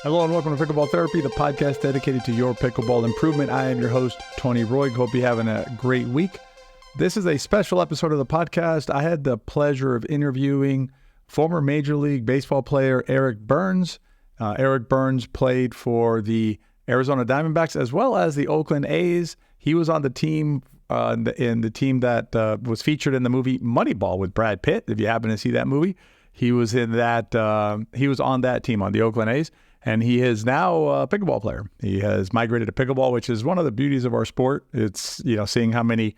Hello and welcome to Pickleball Therapy, the podcast dedicated to your pickleball improvement. I am your host, Tony Roy. Hope you're having a great week. This is a special episode of the podcast. I had the pleasure of interviewing former Major League Baseball player Eric Byrnes. Eric Byrnes played for the Arizona Diamondbacks as well as the Oakland A's. He was on the team in the team that was featured in the movie Moneyball with Brad Pitt. If you happen to see that movie, he was in that. He was on that team on the Oakland A's. And he is now a pickleball player. He has migrated to pickleball, which is one of the beauties of our sport. It's, seeing how many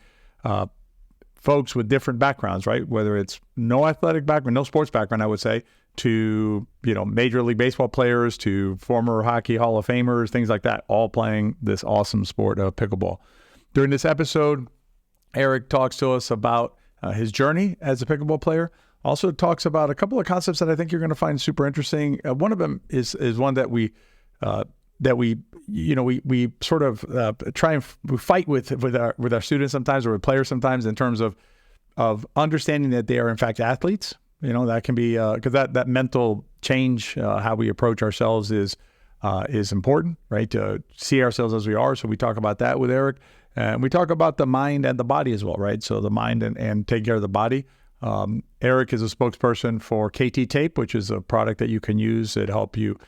folks with different backgrounds, right? Whether it's no athletic background, no sports background, I would say, to, Major League Baseball players, to former hockey Hall of Famers, things like that, all playing this awesome sport of pickleball. During this episode, Eric talks to us about his journey as a pickleball player. Also talks about a couple of concepts that I think you're going to find super interesting. One of them is one that we sort of try and fight with our students sometimes, or with players sometimes, in terms of understanding that they are in fact athletes. That can be because that mental change, how we approach ourselves is important, right? To see ourselves as we are. So we talk about that with Eric, and we talk about the mind and the body as well, right? So the mind and take care of the body. Eric is a spokesperson for KT Tape, which is a product that you can use that help you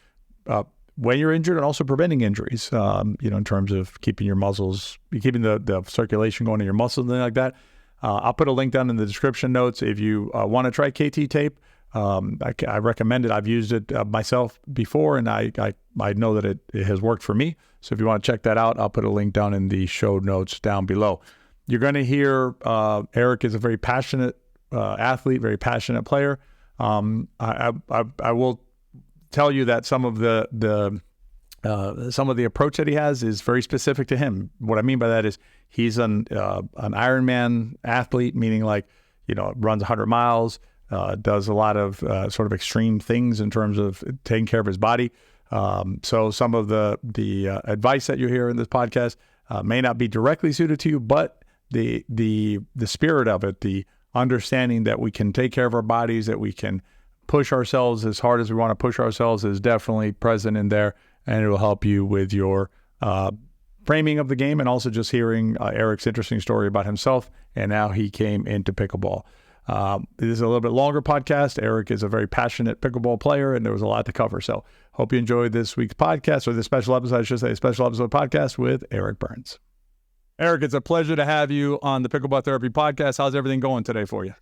when you're injured and also preventing injuries, in terms of keeping your muscles, keeping the circulation going in your muscles and things like that. I'll put a link down in the description notes if you want to try KT Tape. I recommend it. I've used it myself before, and I know that it has worked for me. So if you want to check that out, I'll put a link down in the show notes down below. You're going to hear Eric is a very passionate athlete, very passionate player. I will tell you that some of the approach that he has is very specific to him. What I mean by that is he's an Ironman athlete, meaning runs 100 miles, does a lot of sort of extreme things in terms of taking care of his body. So some of the advice that you hear in this podcast may not be directly suited to you, but the spirit of it, the understanding that we can take care of our bodies, that we can push ourselves as hard as we want to push ourselves, is definitely present in there, and it will help you with your framing of the game, and also just hearing Eric's interesting story about himself and how he came into pickleball. This is a little bit longer podcast. Eric is a very passionate pickleball player, and there was a lot to cover. So hope you enjoyed this week's podcast, or this special episode, I should say, a special episode podcast with Eric Byrnes. Eric, it's a pleasure to have you on the Pickleball Therapy podcast. How's everything going today for you?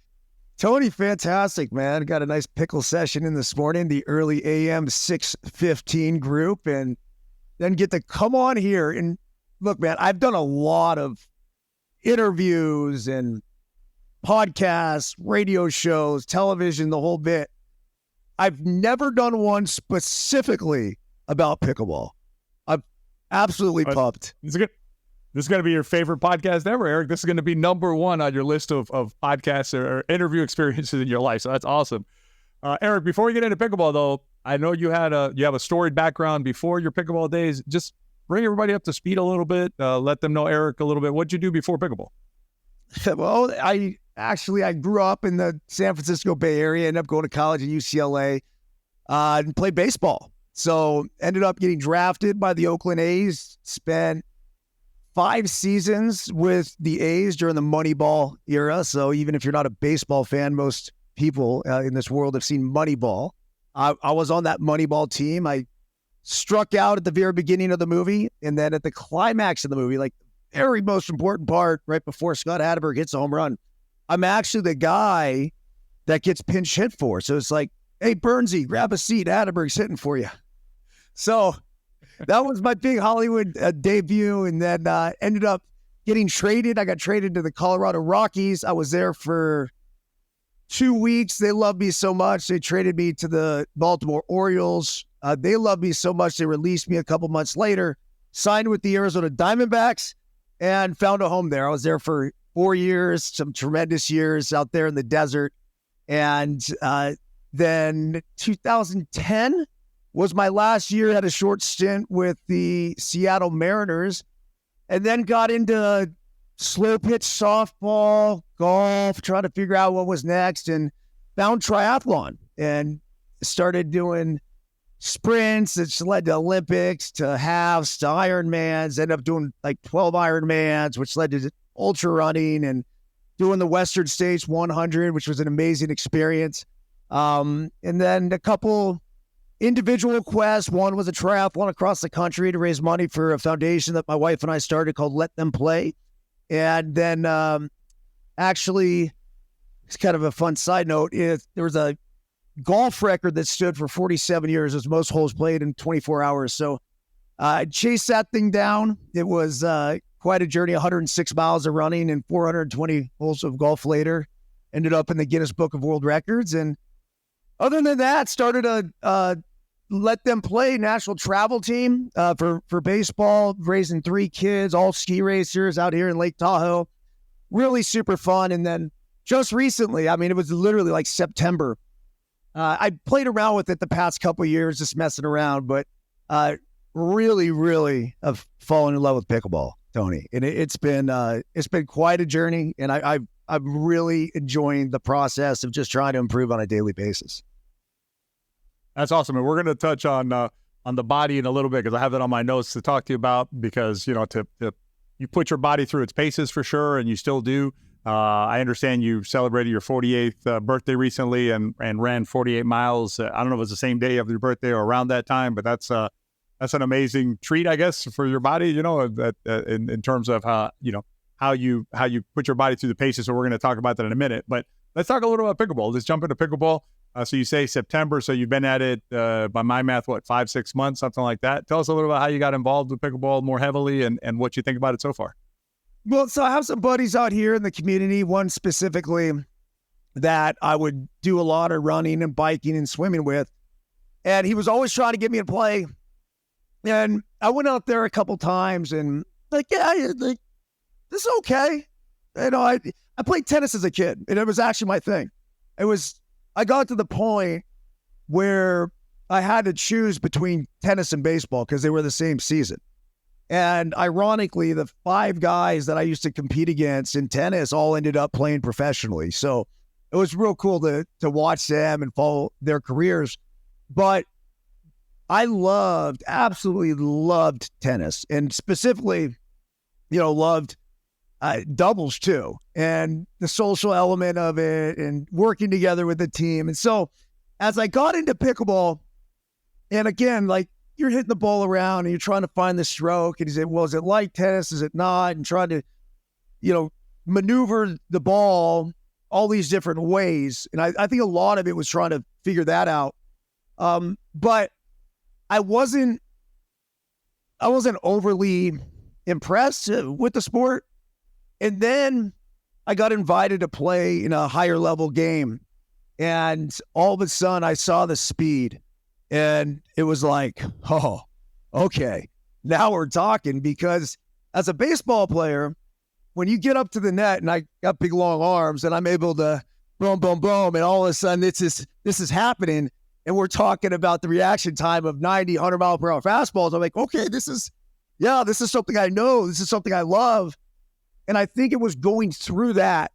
Tony, fantastic, man. Got a nice pickle session in this morning, the early AM 6:15 group, and then get to come on here. And look, man, I've done a lot of interviews and podcasts, radio shows, television, the whole bit. I've never done one specifically about pickleball. I'm absolutely pumped. It's good. This is going to be your favorite podcast ever, Eric. This is going to be number one on your list of podcasts or interview experiences in your life. So that's awesome. Eric, before we get into pickleball, though, I know you have a storied background before your pickleball days. Just bring everybody up to speed a little bit. Let them know Eric a little bit. What'd you do before pickleball? Well, I grew up in the San Francisco Bay Area, ended up going to college at UCLA, and played baseball. So ended up getting drafted by the Oakland A's, spent 5 seasons with the A's during the Moneyball era. So even if you're not a baseball fan, most people in this world have seen Moneyball. I was on that Moneyball team. I struck out at the very beginning of the movie, and then at the climax of the movie, like the very most important part, right before Scott Hatteberg hits a home run, I'm actually the guy that gets pinch hit for. So it's like, hey, Burnsy, grab a seat. Hatteberg's hitting for you. So that was my big Hollywood debut, and then ended up getting traded. I got traded to the Colorado Rockies. I was there for 2 weeks. They loved me so much. They traded me to the Baltimore Orioles. They loved me so much. They released me a couple months later, signed with the Arizona Diamondbacks, and found a home there. I was there for 4 years, some tremendous years out there in the desert. And then 2010 was my last year. Had a short stint with the Seattle Mariners, and then got into slow pitch softball, golf, trying to figure out what was next, and found triathlon and started doing sprints. It's led to Olympics, to halves, to Ironmans. Ended up doing like 12 Ironmans, which led to ultra running and doing the Western States 100, which was an amazing experience. And then a couple individual quests. One was a triathlon across the country to raise money for a foundation that my wife and I started called Let Them Play. And then actually, it's kind of a fun side note, there was a golf record that stood for 47 years. It was most holes played in 24 hours. So I chased that thing down. It was quite a journey, 106 miles of running and 420 holes of golf later. Ended up in the Guinness Book of World Records. And other than that, started a Let Them Play national travel team for baseball, raising 3 kids, all ski racers out here in Lake Tahoe. Really super fun. And then just recently, I mean, it was literally like September. I played around with it the past couple of years, just messing around, but really have fallen in love with pickleball, Tony. And it's been quite a journey, and I'm really enjoying the process of just trying to improve on a daily basis. That's awesome. And we're going to touch on the body in a little bit, because I have that on my notes to talk to you about, because, you put your body through its paces for sure, and you still do. I understand you celebrated your 48th birthday recently and ran 48 miles. I don't know if it was the same day of your birthday or around that time, but that's an amazing treat, I guess, for your body, in terms of how you put your body through the paces. So we're going to talk about that in a minute. But let's talk a little about pickleball. Let's jump into pickleball. So you say September, so you've been at it, by my math, 5-6 months, something like that. Tell us a little about how you got involved with pickleball more heavily and what you think about it so far. Well, so I have some buddies out here in the community, one specifically that I would do a lot of running and biking and swimming with. And he was always trying to get me to play. And I went out there a couple times and this is okay. I played tennis as a kid, and it was actually my thing. I got to the point where I had to choose between tennis and baseball because they were the same season. And ironically, the 5 guys that I used to compete against in tennis all ended up playing professionally. So it was real cool to watch them and follow their careers. But I absolutely loved tennis, and specifically, loved doubles too, and the social element of it and working together with the team. And so as I got into pickleball, and again, like, you're hitting the ball around and you're trying to find the stroke. And he said, well, is it like tennis? Is it not? And trying to, maneuver the ball all these different ways. And I think a lot of it was trying to figure that out. But I wasn't overly impressed with the sport. And then I got invited to play in a higher level game. And all of a sudden I saw the speed. And it was like, oh, okay, now we're talking. Because as a baseball player, when you get up to the net, and I got big, long arms, and I'm able to boom, boom, boom, and all of a sudden this is happening, and we're talking about the reaction time of 90, 100 mile per hour fastballs. I'm like, okay, this is something I know. This is something I love. And I think it was going through that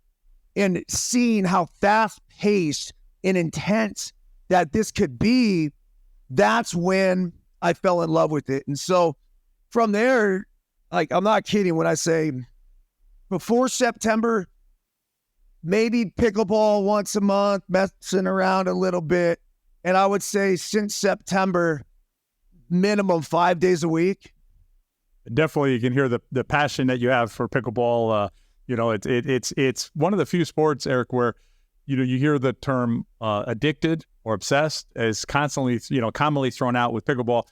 and seeing how fast-paced and intense that this could be. That's when I fell in love with it. And so from there, like, I'm not kidding when I say before September, maybe pickleball once a month, messing around a little bit. And I would say since September, minimum 5 days a week. Definitely, you can hear the passion that you have for pickleball. It's one of the few sports, Eric, where you hear the term addicted or obsessed is constantly, commonly thrown out with pickleball.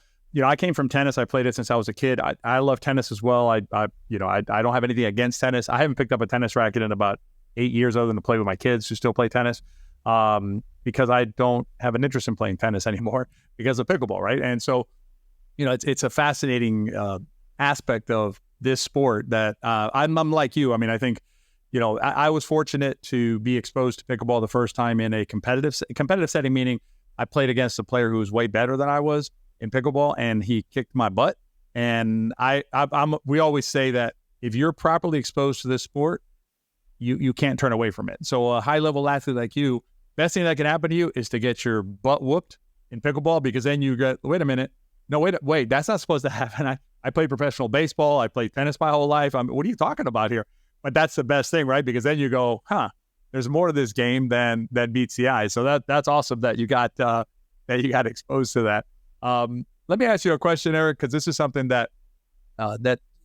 I came from tennis. I played it since I was a kid. I love tennis as well. I don't have anything against tennis. I haven't picked up a tennis racket in about 8 years, other than to play with my kids who still play tennis, because I don't have an interest in playing tennis anymore because of pickleball, right? And so, it's a fascinating aspect of this sport that I'm like you. I mean, I think, I was fortunate to be exposed to pickleball the first time in a competitive setting, meaning I played against a player who was way better than I was in pickleball, and he kicked my butt. And we always say that if you're properly exposed to this sport, you can't turn away from it. So a high level athlete like you, best thing that can happen to you is to get your butt whooped in pickleball, because then you get, wait a minute. No, wait, that's not supposed to happen. I played professional baseball. I played tennis my whole life. What are you talking about here? But that's the best thing, right? Because then you go, there's more to this game than meets the eye. So that's awesome that you got exposed to that. Let me ask you a question, Eric, because this is something that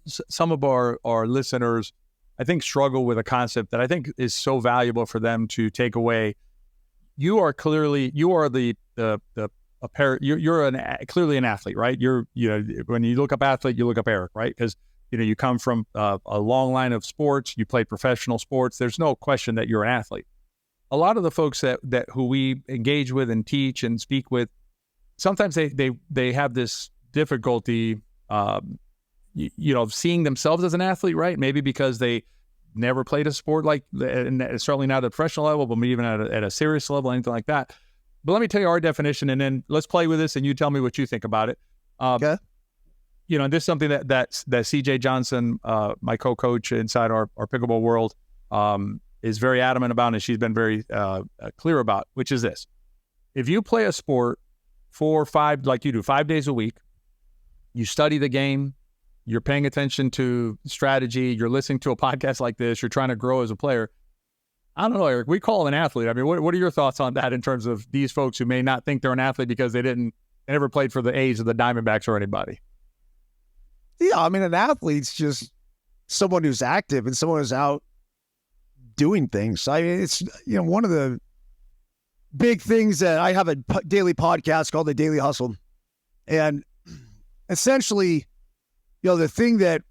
some of our listeners, I think, struggle with a concept that I think is so valuable for them to take away. You're clearly an athlete, right? When you look up athlete, you look up Eric, right? Because you come from a long line of sports. You play professional sports. There's no question that you're an athlete. A lot of the folks that who we engage with and teach and speak with, sometimes they have this difficulty, seeing themselves as an athlete, right? Maybe because they never played a sport and certainly not at a professional level, but maybe even at a serious level, anything like that. But let me tell you our definition, and then let's play with this, and you tell me what you think about it. Okay. This is something that CJ Johnson, my co-coach inside our pickleball world, is very adamant about, and she's been very clear about, which is this. If you play a sport 4 or 5, like you do, 5 days a week, you study the game, you're paying attention to strategy, you're listening to a podcast like this, you're trying to grow as a player. I don't know, Eric, we call an athlete. I mean, what are your thoughts on that in terms of these folks who may not think they're an athlete because they never played for the A's or the Diamondbacks or anybody? Yeah, I mean, an athlete's just someone who's active and someone who's out doing things. I mean, it's, one of the big things that I have a daily podcast called The Daily Hustle. And essentially, the thing that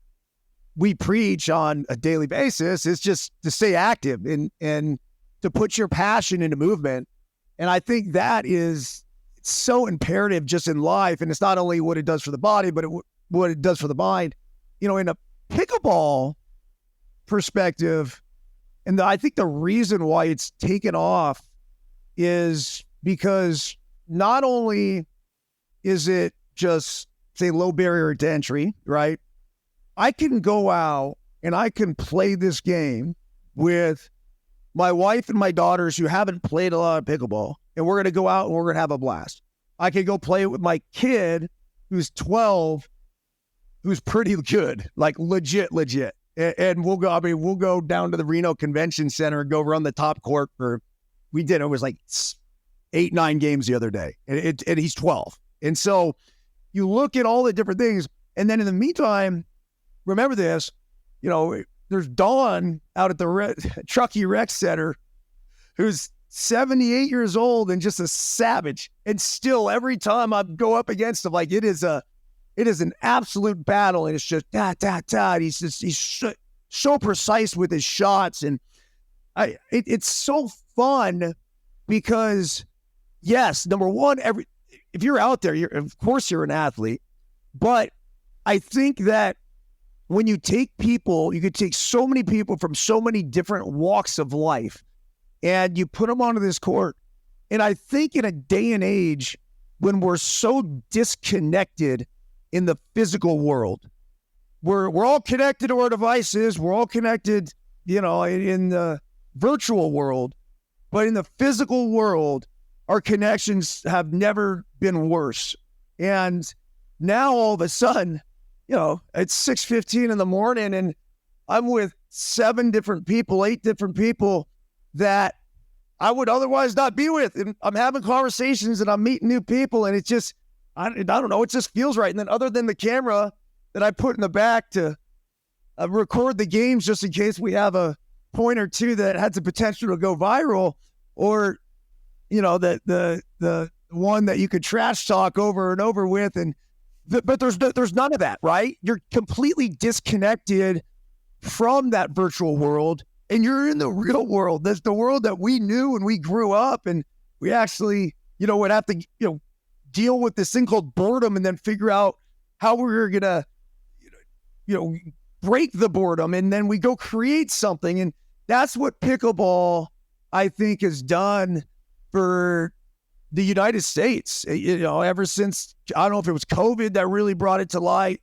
we preach on a daily basis is just to stay active and to put your passion into movement. And I think that is so imperative just in life. And it's not only what it does for the body, but what it does for the mind. In a pickleball perspective, and I think the reason why it's taken off is because not only is it just, say, low barrier to entry, right? I can go out and I can play this game with my wife and my daughters who haven't played a lot of pickleball, and we're going to go out and we're going to have a blast. I could go play it with my kid who's 12, who's pretty good, like legit. And we'll go down to the Reno Convention Center and go run the top court it was like 8-9 games the other day. And he's 12. And so you look at all the different things. And then in the meantime, remember this, there's Dawn out at the Truckee Rec Center who's 78 years old and just a savage. And still, every time I go up against him, like it is an absolute battle. And it's just, he's so precise with his shots. And it's so fun because, yes, number one, if you're out there, of course you're an athlete. But I think that when you take people, you could take so many people from so many different walks of life and you put them onto this court. And I think in a day and age when we're so disconnected in the physical world, we're all connected to our devices. We're all connected, in the virtual world, but in the physical world, our connections have never been worse. And now all of a sudden, it's 6:15 in the morning and I'm with 8 different people that I would otherwise not be with. And I'm having conversations and I'm meeting new people. And it's just, I don't know, it just feels right. And then other than the camera that I put in the back to record the games just in case we have a point or two that has the potential to go viral, or, the one that you could trash talk over and over with. But there's none of that, right? You're completely disconnected from that virtual world and you're in the real world. That's the world that we knew when we grew up, and we actually, would have to, deal with this thing called boredom and then figure out how we were going to, break the boredom. And then we go create something. And that's what pickleball, I think, has done for the United States, ever since, I don't know if it was COVID that really brought it to light.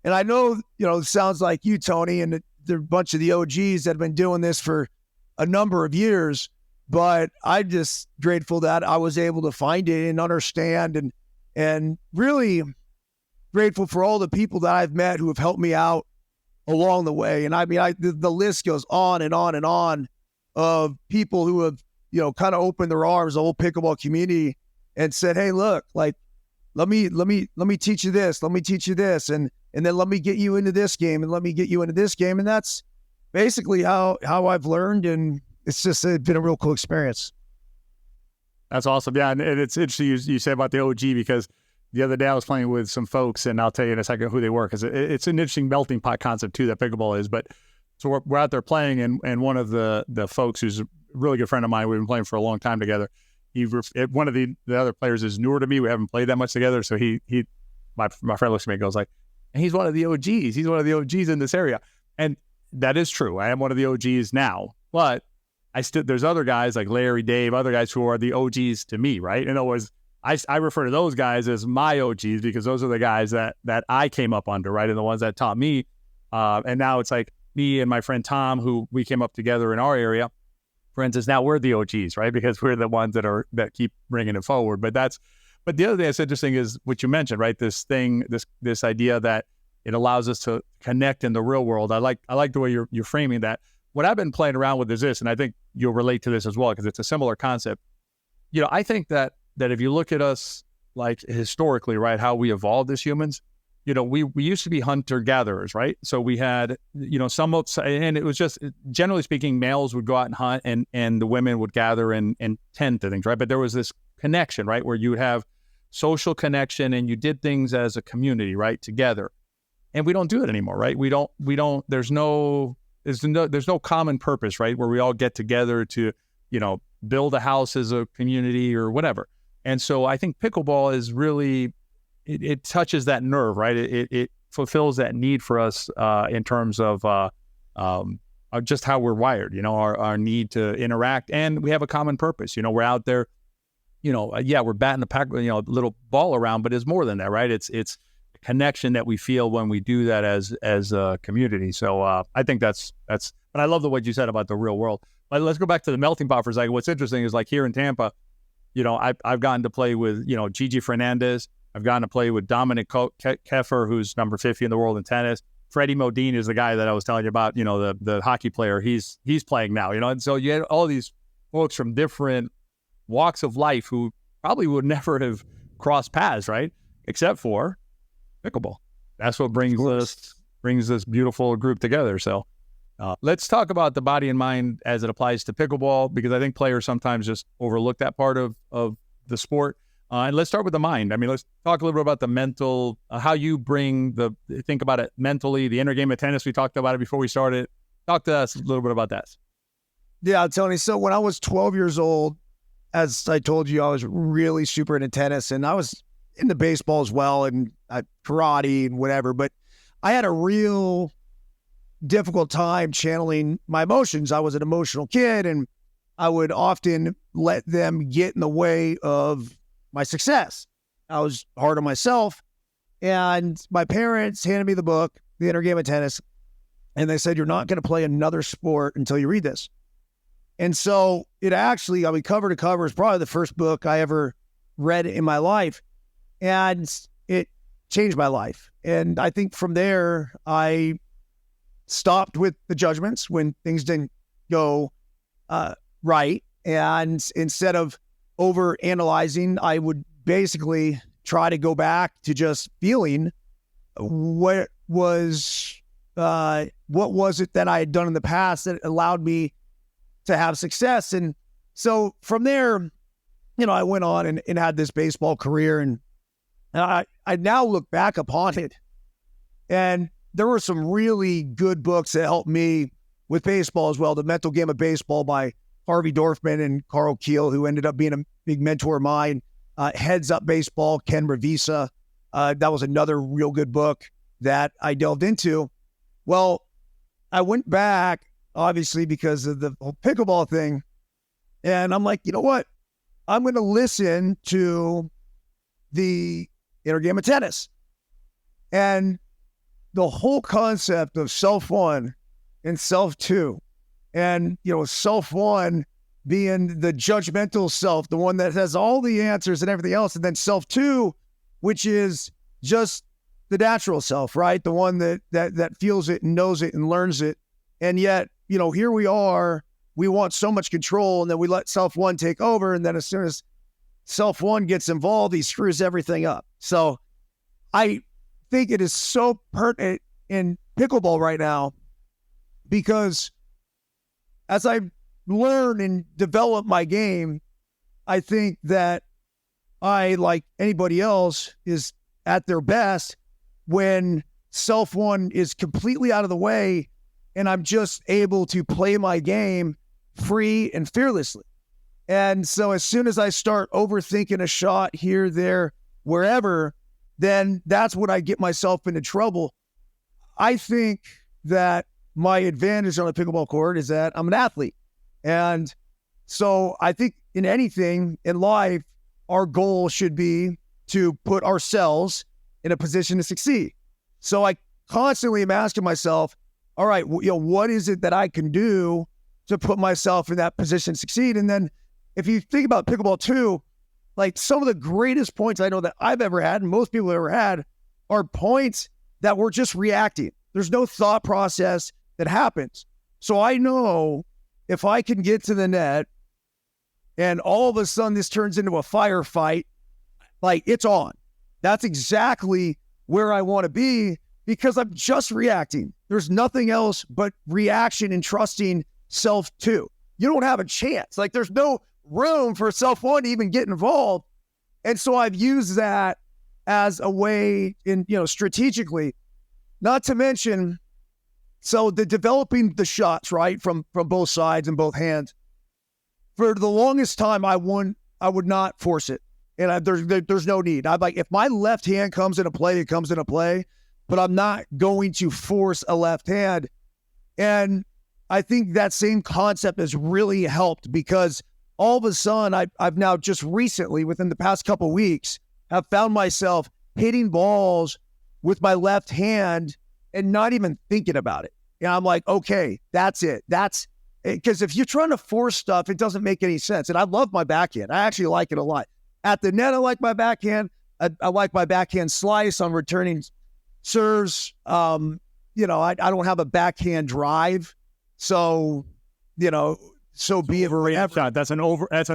And I know, it sounds like you, Tony, and there are a bunch of the OGs that have been doing this for a number of years. but I'm just grateful that I was able to find it and understand, and really grateful for all the people that I've met who have helped me out along the way. And I mean, the list goes on and on and on of people who have, kind of opened their arms, the whole pickleball community, and said, "Hey, look, like, let me teach you this. Let me teach you this. And then let me get you into this game, and let me get you into this game." And that's basically how I've learned. And it's been a real cool experience. That's awesome. Yeah. And it's interesting you say about the OG, because the other day I was playing with some folks, and I'll tell you in a second who they were, because it's an interesting melting pot concept too, that pickleball is. But so we're out there playing, and one of the folks who's a really good friend of mine, we've been playing for a long time together. One of the other players is newer to me. We haven't played that much together. So my friend looks at me and goes like, and he's one of the OGs. He's one of the OGs in this area. And that is true. I am one of the OGs now, but there's other guys like Larry, Dave, other guys who are the OGs to me, right? In other words, I refer to those guys as my OGs, because those are the guys that I came up under, right? And the ones that taught me. And now it's like me and my friend Tom, who we came up together in our area. For instance, now we're the OGs, right? Because we're the ones that keep bringing it forward. But the other thing that's interesting is what you mentioned, right? This idea that it allows us to connect in the real world. I like the way you're framing that. What I've been playing around with is this, and I think you'll relate to this as well, because it's a similar concept. I think that if you look at us like historically, right, how we evolved as humans, we used to be hunter-gatherers, right? So we had, and it was just, generally speaking, males would go out and hunt, and the women would gather and tend to things, right? But there was this connection, right, where you would have social connection, and you did things as a community, right, together. And we don't do it anymore, right? There's no common purpose, right, where we all get together to, build a house as a community or whatever. And so I think pickleball is really, it touches that nerve, right? It fulfills that need for us in terms of just how we're wired, our need to interact, and we have a common purpose. We're out there, we're batting a pack, little ball around, but it's more than that, right? It's a connection that we feel when we do that as a community. So I think that's. But I love what you said about the real world. But let's go back to the melting pot for a second. What's interesting is, like, here in Tampa, I've gotten to play with, Gigi Fernandez. I've gotten to play with Dominic Keffer, who's number 50 in the world in tennis. Freddie Modine is the guy that I was telling you about, the hockey player. He's playing now, and so you had all these folks from different walks of life who probably would never have crossed paths, right? Except for pickleball. That's what brings this beautiful group together. So let's talk about the body and mind as it applies to pickleball, because I think players sometimes just overlook that part of the sport. And let's start with the mind. I mean, let's talk a little bit about the mental, how you think about it mentally, the inner game of tennis. We talked about it before we started. Talk to us a little bit about that. Yeah, Tony. So when I was 12 years old, as I told you, I was really super into tennis, and I was into baseball as well, and karate and whatever. But I had a real difficult time channeling my emotions. I was an emotional kid, and I would often let them get in the way of my success. I was hard on myself, and my parents handed me the book, The Inner Game of Tennis, and they said, "You're not going to play another sport until you read this." And so it actually, cover to cover, is probably the first book I ever read in my life, and it changed my life. And I think from there, I stopped with the judgments when things didn't go right. And instead of over analyzing, I would basically try to go back to just feeling what was it that I had done in the past that allowed me to have success. And so from there, I went on and had this baseball career, and I now look back upon it, and there were some really good books that helped me with baseball as well. The Mental Game of Baseball by Harvey Dorfman and Carl Keel, who ended up being a big mentor of mine. Heads Up Baseball, Ken Revisa. That was another real good book that I delved into. Well, I went back, obviously, because of the whole pickleball thing. And I'm like, you know what? I'm going to listen to the Inner Game of Tennis. And the whole concept of self one and self two, and self one being the judgmental self, the one that has all the answers and everything else. And then self two, which is just the natural self, right? The one that feels it and knows it and learns it. And yet, here we are, we want so much control, and then we let self one take over. And then as soon as self one gets involved, he screws everything up. So I think it is so pertinent in pickleball right now, because as I learn and develop my game, I think that I, like anybody else, is at their best when self one is completely out of the way and I'm just able to play my game free and fearlessly. And so as soon as I start overthinking a shot here, there, wherever, then that's when I get myself into trouble. I think that my advantage on a pickleball court is that I'm an athlete. And so I think in anything in life, our goal should be to put ourselves in a position to succeed. So I constantly am asking myself, all right, what is it that I can do to put myself in that position to succeed? And then if you think about pickleball too, like some of the greatest points I know that I've ever had, and most people have ever had, are points that were just reacting. There's no thought process that happens. So I know if I can get to the net and all of a sudden this turns into a firefight, like it's on. That's exactly where I want to be, because I'm just reacting. There's nothing else but reaction and trusting self two. You don't have a chance. Like there's no room for self one to even get involved. And so I've used that as a way in, strategically, not to mention, so the developing the shots, right, from both sides and both hands. For the longest time, I would not force it. And there's no need. I'm like, if my left hand comes into play, it comes into play, but I'm not going to force a left hand. And I think that same concept has really helped, because all of a sudden I've now just recently, within the past couple of weeks, have found myself hitting balls with my left hand and not even thinking about it. And I'm like, okay, that's it. That's because if you're trying to force stuff, it doesn't make any sense. And I love my backhand. I actually like it a lot. At the net, I like my backhand. I like my backhand slice on returning serves. I don't have a backhand drive. So, so be it. Overrated shot. That's an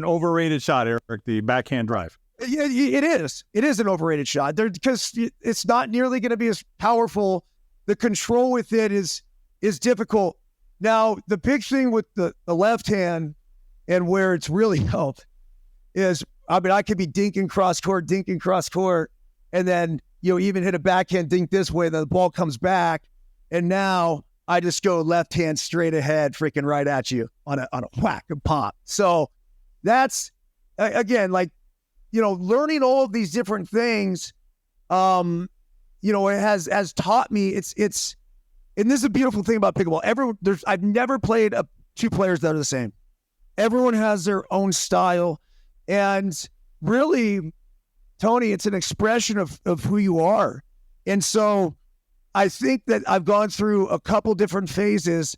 overrated shot, Eric, the backhand drive. Yeah, it is. It is an overrated shot because it's not nearly going to be as powerful. The control with it is difficult. Now, the big thing with the left hand and where it's really helped is, I could be dinking cross court, and then, even hit a backhand dink this way, then the ball comes back, and now I just go left hand straight ahead, freaking right at you on a whack and pop. So that's, again, like, learning all of these different things, it has taught me and this is a beautiful thing about pickleball. I've never played two players that are the same. Everyone has their own style. And really, Tony, it's an expression of who you are. And so I think that I've gone through a couple different phases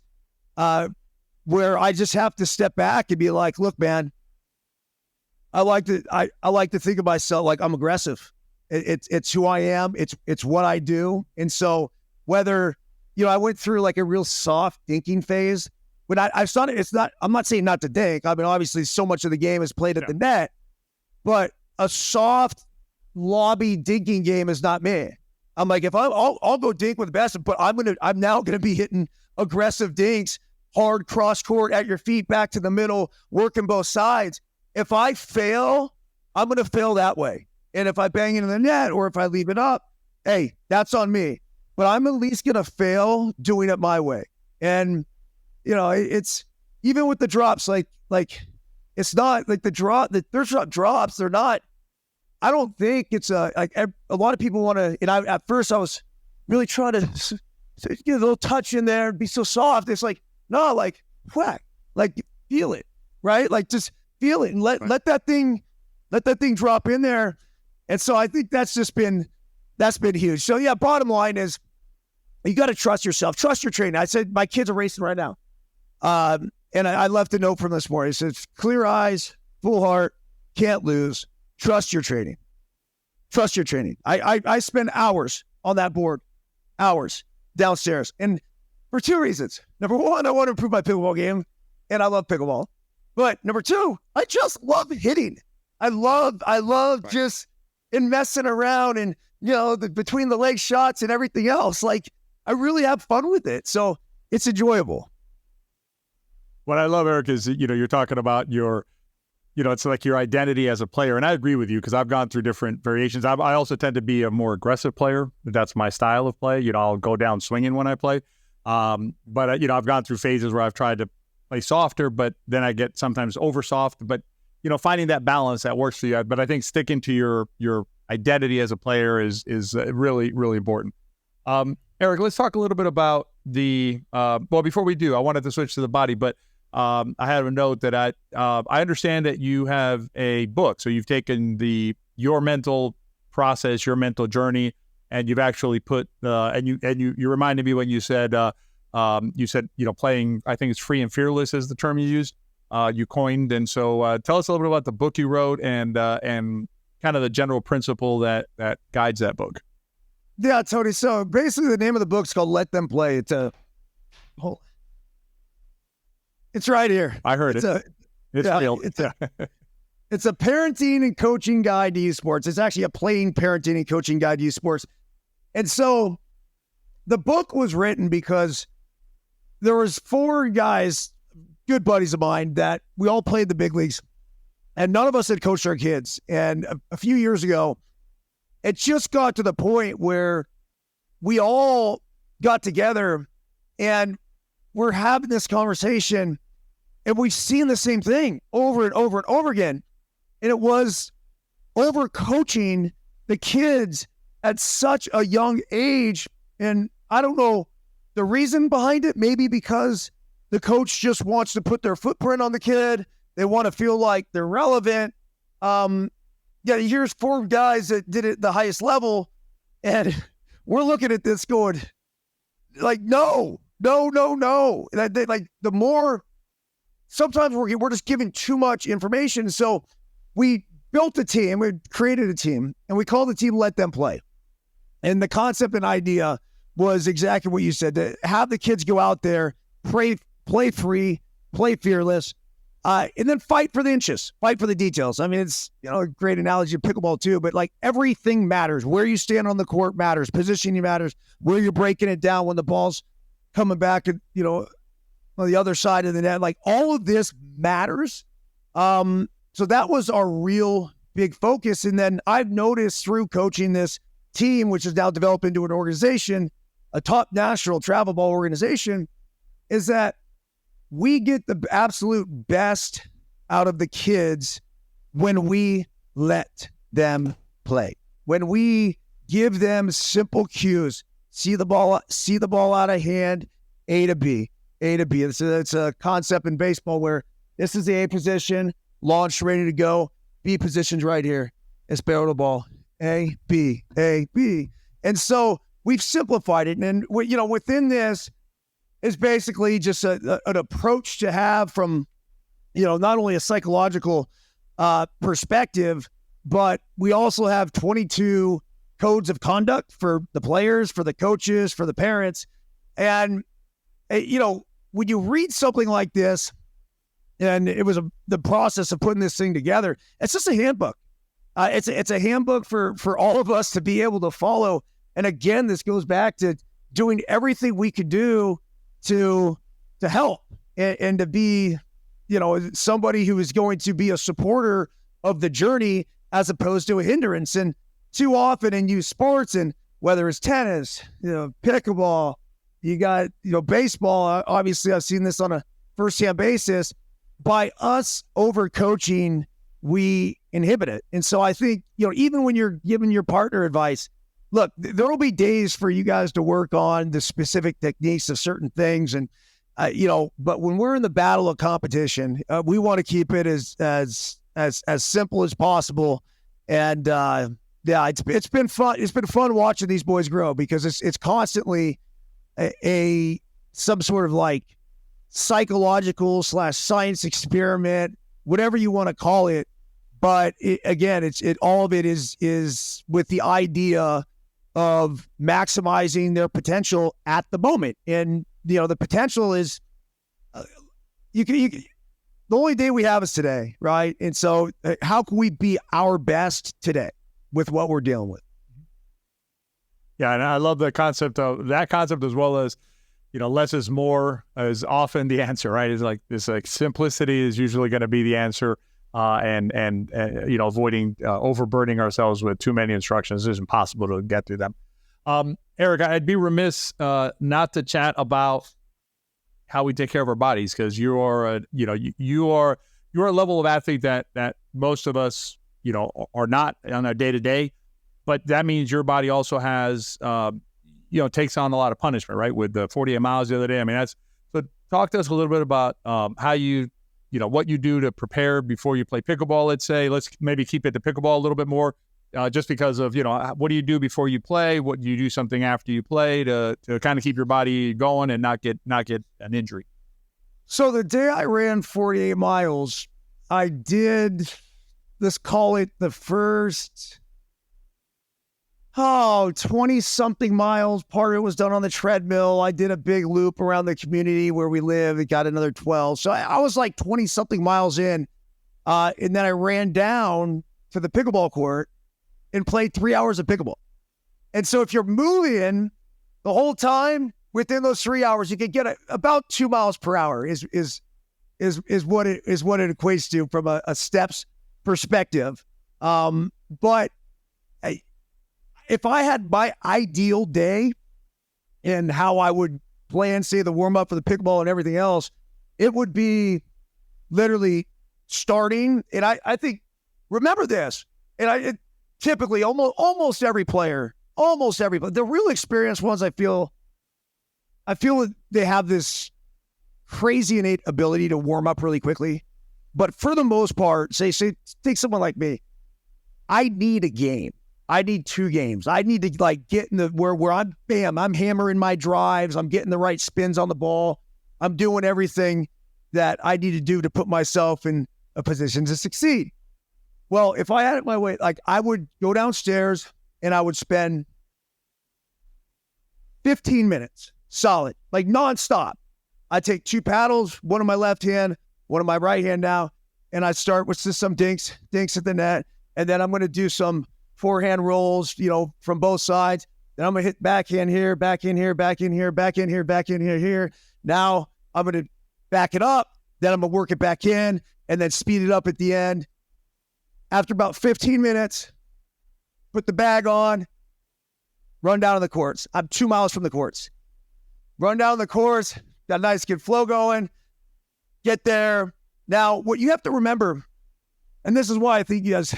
where I just have to step back and be like, look, man, I like to think of myself like I'm aggressive. It's who I am. It's what I do. And so whether, I went through like a real soft thinking phase, but I've started, I'm not saying not to dink. I mean, obviously so much of the game is played at the net, but a soft lobby dinking game is not me. I'm like, if I'll go dink with the best, but I'm now going to be hitting aggressive dinks, hard cross court at your feet, back to the middle, working both sides. If I fail, I'm going to fail that way. And if I bang into the net or if I leave it up, hey, that's on me. But I'm at least going to fail doing it my way. And, it's even with the drops, like it's not like there's not drops. They're not, I don't think it's a lot of people want to, and at first I was really trying to get a little touch in there and be so soft. It's like, no, like whack, like feel it, right? Like just feel it and let that thing drop in there. And so I think that's been huge. So yeah, bottom line is you got to trust yourself, trust your training. I said, my kids are racing right now. And I left a note from this morning. It says, clear eyes, full heart, can't lose, trust your training. Trust your training. I spend hours on that board, hours downstairs. And for two reasons. Number one, I want to improve my pickleball game, and I love pickleball. But number two, I just love hitting. I love just in messing around and, between the leg shots and everything else. Like, I really have fun with it. So it's enjoyable. What I love, Eric, is, you're talking about it's like your identity as a player. And I agree with you because I've gone through different variations. I also tend to be a more aggressive player. That's my style of play. I'll go down swinging when I play. But I've gone through phases where I've tried to play softer, but then I get sometimes over soft. But, finding that balance that works for you. But I think sticking to your identity as a player is really, really important. Eric, let's talk a little bit about before we do, I wanted to switch to the body, but I had a note that I understand that you have a book. So you've taken your mental process, your mental journey, and you've actually put and you reminded me when you said playing, I think it's free and fearless is the term you used, you coined. And so tell us a little bit about the book you wrote and kind of the general principle that guides that book. Yeah, Tony. So basically the name of the book's called Let Them Play. It's right here. I heard it's it. Real. It's a parenting and coaching guide to esports. It's actually a playing parenting and coaching guide to esports. And so the book was written because there was 4 guys, good buddies of mine, that we all played the big leagues, and none of us had coached our kids. And a few years ago, it just got to the point where we all got together and we're having this conversation, and we've seen the same thing over and over and over again. And it was over-coaching the kids at such a young age. And I don't know the reason behind it. Maybe because the coach just wants to put their footprint on the kid. They want to feel like they're relevant. Here's 4 guys that did it at the highest level, and we're looking at this going, like, no. Like, the more, sometimes we're just giving too much information. So we built a team, we created a team, and we called the team Let Them Play. And the concept and idea was exactly what you said, to have the kids go out there, play free, play fearless, and then fight for the inches, fight for the details. I mean, it's, a great analogy of pickleball too, but like everything matters. Where you stand on the court matters. Positioning matters. Where you're breaking it down when the ball's coming back, on the other side of the net. Like, all of this matters. So that was our real big focus. And then I've noticed through coaching this team, which is now developed into an organization, a top national travel ball organization, is that we get the absolute best out of the kids when we let them play. When we give them simple cues, see the ball out of hand, A to B. It's a concept in baseball where this is the A position, launch, ready to go. B position's right here. It's barrel the ball. A, B. And so we've simplified it. And, within this is basically just an approach to have from, not only a psychological perspective, but we also have 22 codes of conduct for the players, for the coaches, for the parents. And, when you read something like this, and it was the process of putting this thing together, it's just a handbook. It's a handbook for all of us to be able to follow. And again, this goes back to doing everything we could do to help and to be, somebody who is going to be a supporter of the journey as opposed to a hindrance. And too often in youth sports, and whether it's tennis, pickleball, you got, baseball, obviously I've seen this on a firsthand basis. By us overcoaching, we inhibit it. And so I think, even when you're giving your partner advice, look, there will be days for you guys to work on the specific techniques of certain things. And, but when we're in the battle of competition, we want to keep it as simple as possible. And, it's been fun. It's been fun watching these boys grow, because it's constantly some sort of like psychological / science experiment, whatever you want to call it. But all of it is with the idea of maximizing their potential at the moment. And, the potential is the only day we have is today, right? And so how can we be our best today with what we're dealing with? Yeah, and I love the concept of that concept, as well as, less is more is often the answer, right? It's like this, like, simplicity is usually going to be the answer, and avoiding overburdening ourselves with too many instructions is impossible to get through them. Eric, I'd be remiss not to chat about how we take care of our bodies, because you are a level of athlete that most of us are not on a day to day. But that means your body also has, takes on a lot of punishment, right? With the 48 miles the other day. I mean, so talk to us a little bit about how you, what you do to prepare before you play pickleball, let's say. Let's maybe keep it to pickleball a little bit more, just because of, what do you do before you play? What do you do something after you play to kind of keep your body going and not get an injury? So the day I ran 48 miles, I did, let's call it the first 20-something miles. Part of it was done on the treadmill. I did a big loop around the community where we live. It got another 12. So I was like 20-something miles in. And then I ran down to the pickleball court and played 3 hours of pickleball. And so if you're moving the whole time within those 3 hours, you can get about 2 miles per hour is what it equates to from a steps perspective. But if I had my ideal day and how I would plan, say, the warm up for the pickleball and everything else, it would be literally starting. And I think, remember this, and typically almost every player, the real experienced ones, I feel they have this crazy innate ability to warm up really quickly. But for the most part, say take someone like me, I need a game. I need 2 games. I need to get in where I'm hammering my drives. I'm getting the right spins on the ball. I'm doing everything that I need to do to put myself in a position to succeed. Well, if I had it my way, I would go downstairs and I would spend 15 minutes solid, nonstop. I take 2 paddles, one in my left hand, one in my right hand now, and I start with just some dinks at the net, and then I'm going to do some forehand rolls, from both sides. Then I'm going to hit backhand here, back in here, back in here, back in here, back in here. Now I'm going to back it up. Then I'm going to work it back in and then speed it up at the end. After about 15 minutes, put the bag on, run down to the courts. I'm 2 miles from the courts. Run down the courts, got a nice good flow going, get there. Now, what you have to remember, and this is why I think you guys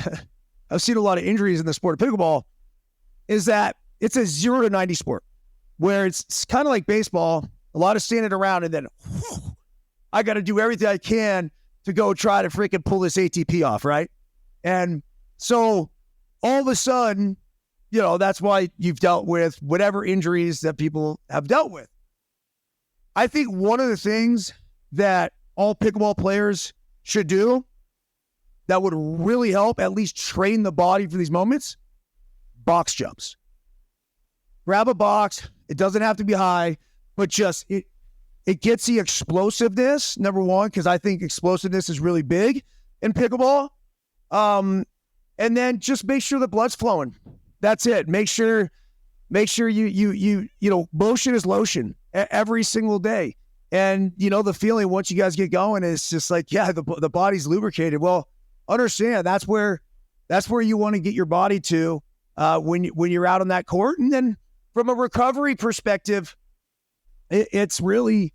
I've seen a lot of injuries in the sport of pickleball, is that it's a 0 to 90 sport where it's kind of like baseball, a lot of standing around, and then I got to do everything I can to go try to freaking pull this ATP off, right? And so all of a sudden, that's why you've dealt with whatever injuries that people have dealt with. I think one of the things that all pickleball players should do that would really help at least train the body for these moments, box jumps. Grab a box. It doesn't have to be high, but just it gets the explosiveness, number one, because I think explosiveness is really big in pickleball. And then just make sure the blood's flowing. That's it. Make sure you motion is lotion every single day. And the feeling once you guys get going is just the body's lubricated. Well, understand that's where you want to get your body to when you're out on that court. And then from a recovery perspective, it's really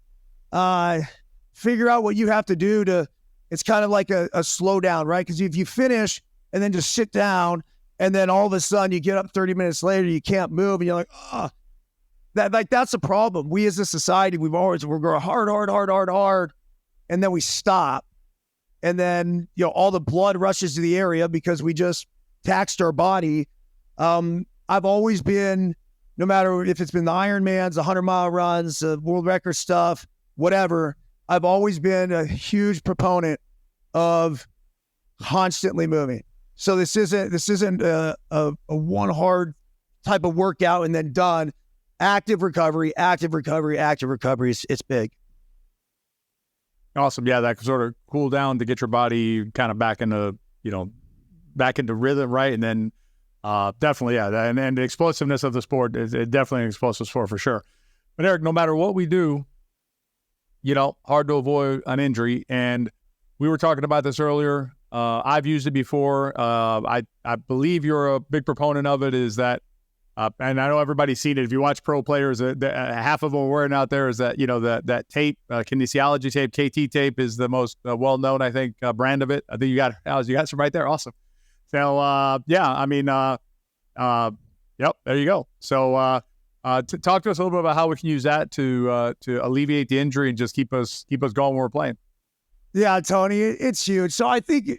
figure out what you have to do to. It's kind of like a slow down, right? Because if you finish and then just sit down, and then all of a sudden you get up 30 minutes later, you can't move, and you're like, oh, that's a problem. We as a society, we're going hard, and then we stop. And then, all the blood rushes to the area because we just taxed our body. I've always been, no matter if it's been the Ironmans, the 100-mile runs, the world record stuff, whatever, I've always been a huge proponent of constantly moving. So this isn't a one hard type of workout and then done. Active recovery. It's big. Awesome. Yeah, that can sort of cool down to get your body kind of back into rhythm, right? And then definitely, yeah, and the explosiveness of the sport is definitely an explosive sport for sure. But Eric, no matter what we do, hard to avoid an injury. And we were talking about this earlier. I've used it before. I believe you're a big proponent of it. Is that, and I know everybody's seen it. If you watch pro players, half of them wearing out there is that that tape, kinesiology tape, KT tape is the most well known, I think, brand of it. I think you got some right there. Awesome. So yeah, I mean, yep, there you go. So talk to us a little bit about how we can use that to alleviate the injury and just keep us going when we're playing. Yeah, Tony, it's huge. So I think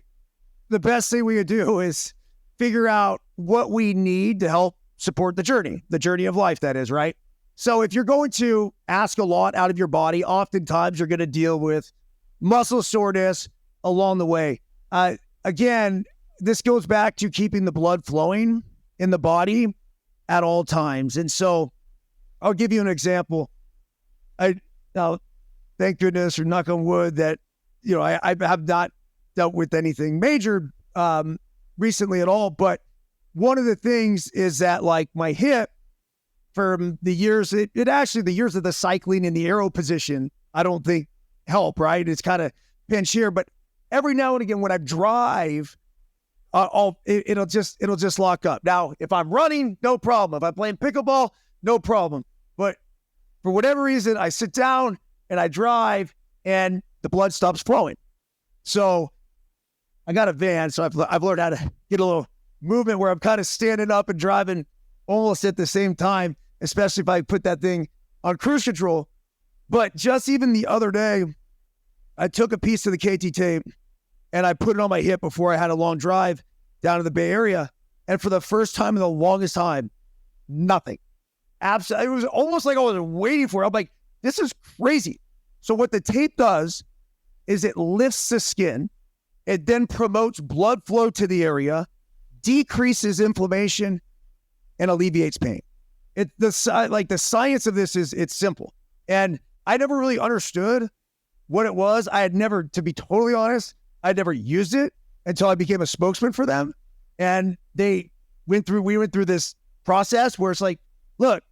the best thing we could do is figure out what we need to help support the journey of life, that is, right? So if you're going to ask a lot out of your body, oftentimes you're going to deal with muscle soreness along the way. Again, this goes back to keeping the blood flowing in the body at all times. And so I'll give you an example. Now, thank goodness, or knock on wood, that I have not dealt with anything major recently at all. But one of the things is that, like, my hip, from the years, the years of the cycling in the aero position, I don't think help, right? It's kind of pinch here, but every now and again when I drive, it'll just lock up. Now, if I'm running, no problem. If I'm playing pickleball, no problem. But for whatever reason, I sit down and I drive and the blood stops flowing. So I got a van, so I've learned how to get a little movement where I'm kind of standing up and driving almost at the same time, especially if I put that thing on cruise control. But just even the other day, I took a piece of the KT tape and I put it on my hip before I had a long drive down to the Bay Area. And for the first time in the longest time, nothing. Absolutely. It was almost like I was waiting for it. I'm like, this is crazy. So what the tape does is it lifts the skin. It then promotes blood flow to the area, decreases inflammation, and alleviates pain. The science of this it's simple. And I never really understood what it was. To be totally honest, I'd never used it until I became a spokesman for them. And we went through this process where it's like, look,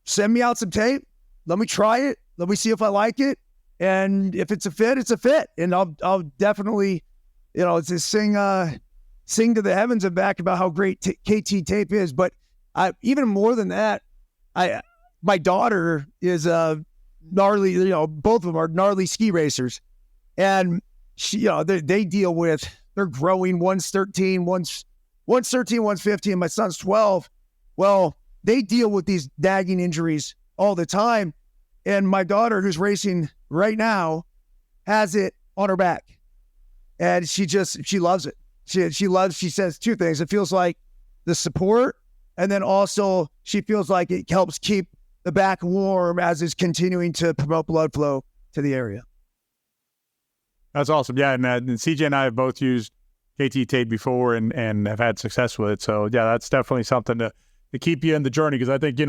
send me out some tape. Let me try it. Let me see if I like it. And if it's a fit, it's a fit. And I'll definitely, it's sing to the heavens and back about how great KT tape is. But even more than that, my daughter is gnarly, both of them are gnarly ski racers. And they deal with, they're growing. One's 13, one's 15. My son's 12. Well, they deal with these nagging injuries all the time. And my daughter, who's racing right now, has it on her back. And she loves it. She says two things. It feels like the support, and then also she feels like it helps keep the back warm as it's continuing to promote blood flow to the area. That's awesome. Yeah, and CJ and I have both used KT tape before and have had success with it. So yeah, that's definitely something to keep you in the journey, because I think,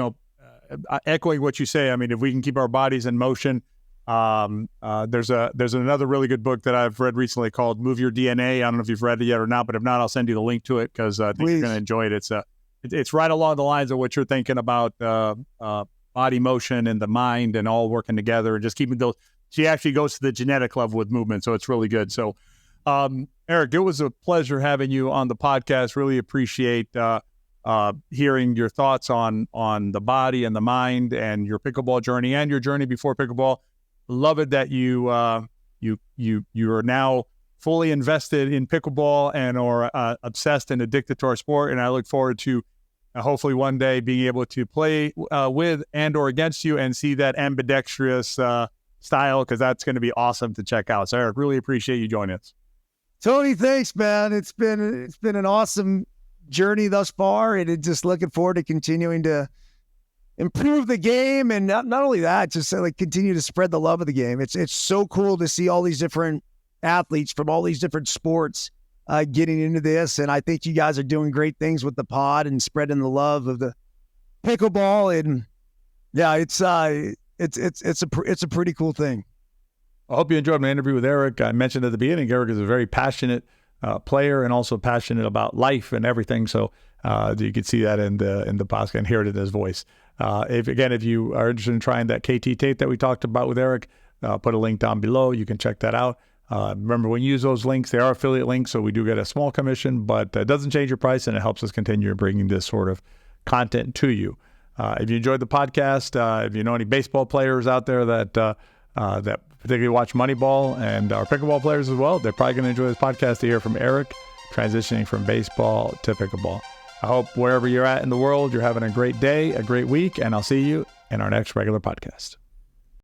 echoing what you say, I mean, if we can keep our bodies in motion, there's another really good book that I've read recently called Move Your DNA. I don't know if you've read it yet or not, but if not, I'll send you the link to it, because I think you're going to enjoy it. It's right along the lines of what you're thinking about, body motion and the mind and all working together and just keeping those. She actually goes to the genetic level with movement, so it's really good. So, Eric, it was a pleasure having you on the podcast. Really appreciate hearing your thoughts on the body and the mind and your pickleball journey and your journey before pickleball. Love it that you are now fully invested in pickleball and are obsessed and addicted to our sport. And I look forward to hopefully one day being able to play with and or against you and see that ambidextrous style, because that's going to be awesome to check out. So Eric, really appreciate you joining us. Tony, thanks, man. It's been an awesome journey thus far, and just looking forward to continuing to improve the game, and not only that, just like continue to spread the love of the game. It's so cool to see all these different athletes from all these different sports getting into this, and I think you guys are doing great things with the pod and spreading the love of the pickleball. And yeah, it's a pretty cool thing. I hope you enjoyed my interview with Eric. I mentioned at the beginning, Eric is a very passionate player and also passionate about life and everything. So you can see that in the podcast and hear it in his voice. If you are interested in trying that KT tape that we talked about with Eric, put a link down below. You can check that out. Remember, when you use those links, they are affiliate links, so we do get a small commission, but it doesn't change your price, and it helps us continue bringing this sort of content to you. If you enjoyed the podcast, if you know any baseball players out there that particularly watch Moneyball and our pickleball players as well, they're probably going to enjoy this podcast to hear from Eric, transitioning from baseball to pickleball. I hope wherever you're at in the world, you're having a great day, a great week, and I'll see you in our next regular podcast.